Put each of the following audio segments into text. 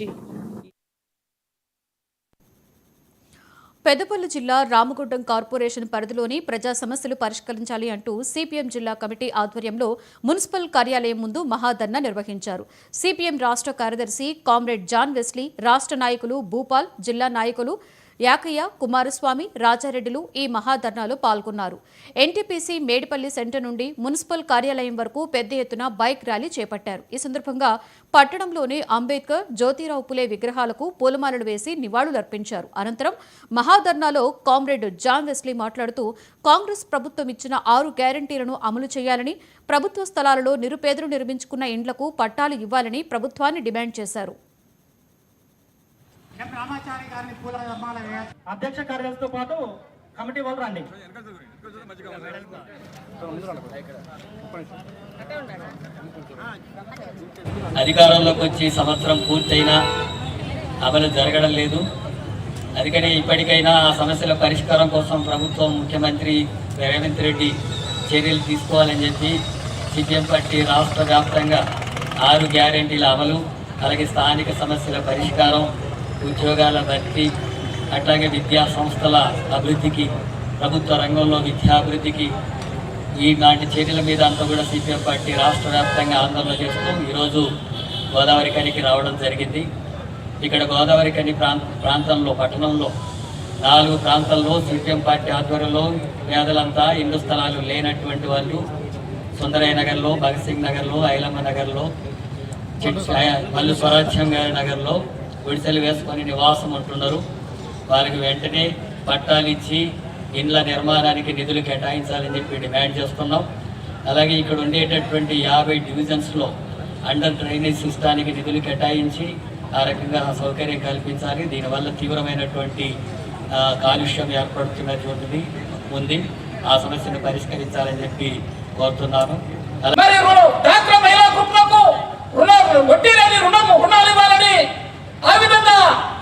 నుంచి పెద్దపల్లి జిల్లా రామగుండం కార్పొరేషన్ పరిధిలోని ప్రజా సమస్యలు పరిష్కరించాలి అంటూ సిపిఎం జిల్లా కమిటీ ఆధ్వర్యంలో మున్సిపల్ కార్యాలయం ముందు మహాధర్నా నిర్వహించారు. సిపిఎం రాష్ట్ర కార్యదర్శి కామ్రేడ్ జాన్ వెస్లీ, రాష్ట్ర నాయకులు భూపాల్, జిల్లా నాయకులు యాకయ్య, కుమారస్వామి, రాజారెడ్డిలు ఈ మహాధర్నాలో పాల్గొన్నారు. ఎన్టీపీసీ మేడిపల్లి సెంటర్ నుండి మున్సిపల్ కార్యాలయం వరకు పెద్ద ఎత్తున బైక్ ర్యాలీ చేపట్టారు. ఈ సందర్భంగా పట్టణంలోని అంబేద్కర్, జ్యోతిరావు పులే విగ్రహాలకు పూలమాలలు వేసి నివాళులర్పించారు. అనంతరం మహాధర్నాలో కామ్రేడ్ జాన్ వెస్లీ మాట్లాడుతూ కాంగ్రెస్ ప్రభుత్వం ఇచ్చిన 6 గ్యారంటీలను అమలు చేయాలని, ప్రభుత్వ స్థలాలలో నిరుపేదలు నిర్మించుకున్న ఇండ్లకు పట్టాలు ఇవ్వాలని ప్రభుత్వాన్ని డిమాండ్ చేశారు. అధ్యక్ష కార్యదర్శితో పాటు కమిటీ వాళ్ళు రండి. అధికారంలోకి వచ్చి సంవత్సరం పూర్తయినా అమలు జరగడం లేదు. అందుకని ఇప్పటికైనా ఆ సమస్యల పరిష్కారం కోసం ప్రభుత్వం, ముఖ్యమంత్రి రేవంత్ రెడ్డి చర్యలు తీసుకోవాలని చెప్పి సిపిఎం పార్టీ రాష్ట్ర వ్యాప్తంగా 6 గ్యారెంటీల అమలు, అలాగే స్థానిక సమస్యల పరిష్కారం, ఉద్యోగాల భర్తీ, అట్లాగే విద్యా సంస్థల అభివృద్ధికి, ప్రభుత్వ రంగంలో విద్యాభివృద్ధికి ఈనాటి చర్యల మీద అంతా కూడా సిపిఎం పార్టీ రాష్ట్ర వ్యాప్తంగా ఆందోళన చేస్తూ ఈరోజు గోదావరి కనికి రావడం జరిగింది. ఇక్కడ గోదావరి కని ప్రాంతంలో, పట్టణంలో 4 ప్రాంతాల్లో సిపిఎం పార్టీ ఆధ్వర్యంలో పేదలంతా ఇళ్ల స్థలాలు లేనటువంటి వాళ్ళు సుందరయ్య నగర్లో, భగత్ సింగ్ నగర్లో, ఐలమ్మ నగర్లో, మల్లు స్వరాజ్యం గారి నగర్లో గుడిసెలు వేసుకొని నివాసం ఉంటున్నారు. వారికి వెంటనే పట్టాలు ఇచ్చి ఇండ్ల నిర్మాణానికి నిధులు కేటాయించాలని చెప్పి డిమాండ్ చేస్తున్నాం. అలాగే ఇక్కడ ఉండేటటువంటి 50 డివిజన్స్లో అండర్ డ్రైనేజ్ సిస్టానికి నిధులు కేటాయించి ఆ రకంగా సౌకర్యం కల్పించాలి. దీనివల్ల తీవ్రమైనటువంటి కాలుష్యం ఏర్పడుతున్నటువంటిది ఉంది. ఆ సమస్యను పరిష్కరించాలని చెప్పి కోరుతున్నాను. ఆ విధంగా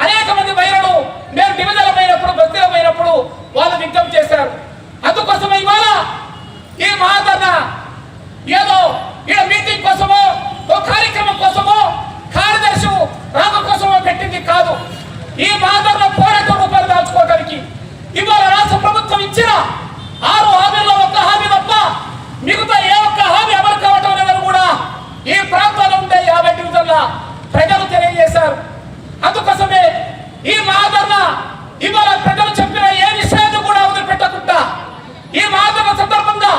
అనేక మంది మహిళలు మేము డివిజన్లమైనప్పుడు, బస్తీలమైనప్పుడు వాళ్ళు విజ్ఞప్తి చేశారు. అందుకోసమే ఇవాళ ఈ మహాధర్నా ఏదో ఈడ మీటింగ్ కోసమో, ఓ కార్యక్రమం కోసమో, కార్యదర్శి రాక కోసమో పెట్టింది కాదు. ఈ మహాధర్నా పోరాటం రూపాయలు దాచుకోవడానికి ఇవాళ రాష్ట్ర ప్రభుత్వం ఇచ్చిన 6 హామీల్లో ఒక్క హామీ తప్ప మిగతా ఏ ఒక్క హామీ అమలు కావటం లేదని కూడా ఈ ప్రాంతంలో ఉండే 50 డివిజన్ల ప్రజలు తెలియజేశారు. అందుకోసమే ఈ మహాధర్నా ఇవాళ ప్రజలు చెప్పిన ఏ విషయాన్ని కూడా వదిలిపెట్టకుండా ఈ మహాధర్నా సందర్భంగా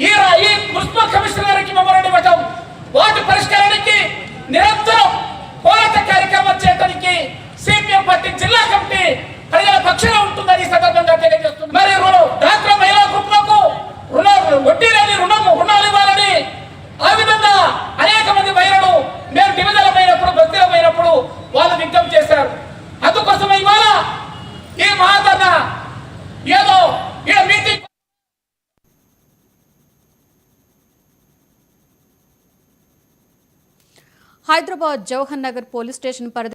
ఈ మున్సిపల్ కమిషనర్ గారికి మెమోరాండం ఇవ్వటం, వాటి పరిష్కారానికి నిరంతరం పోరాట కార్యక్రమం చేయడానికి సిపిఎం పార్టీ జిల్లా కమిటీ ప్రజల పక్షాన ఉంటుందని ఈ సందర్భంగా తెలియజేస్తున్నారు. మరి డాక్టర్ మహిళా గ్రూపులకు వడ్డీ లేని రుణాలు ఇవ్వాలని ఆ విధంగా అనేక మంది మహిళలు మేము డివిజన్లమైనప్పుడు, బస్తీలమైనప్పుడు వాళ్ళు విజ్ఞప్తి చేశారు. అందుకోసమే ఇవాళ ఈ మహాధర్నా ఏదో ఈడ meeting. Hyderabad Jawahar Nagar police station పరిధి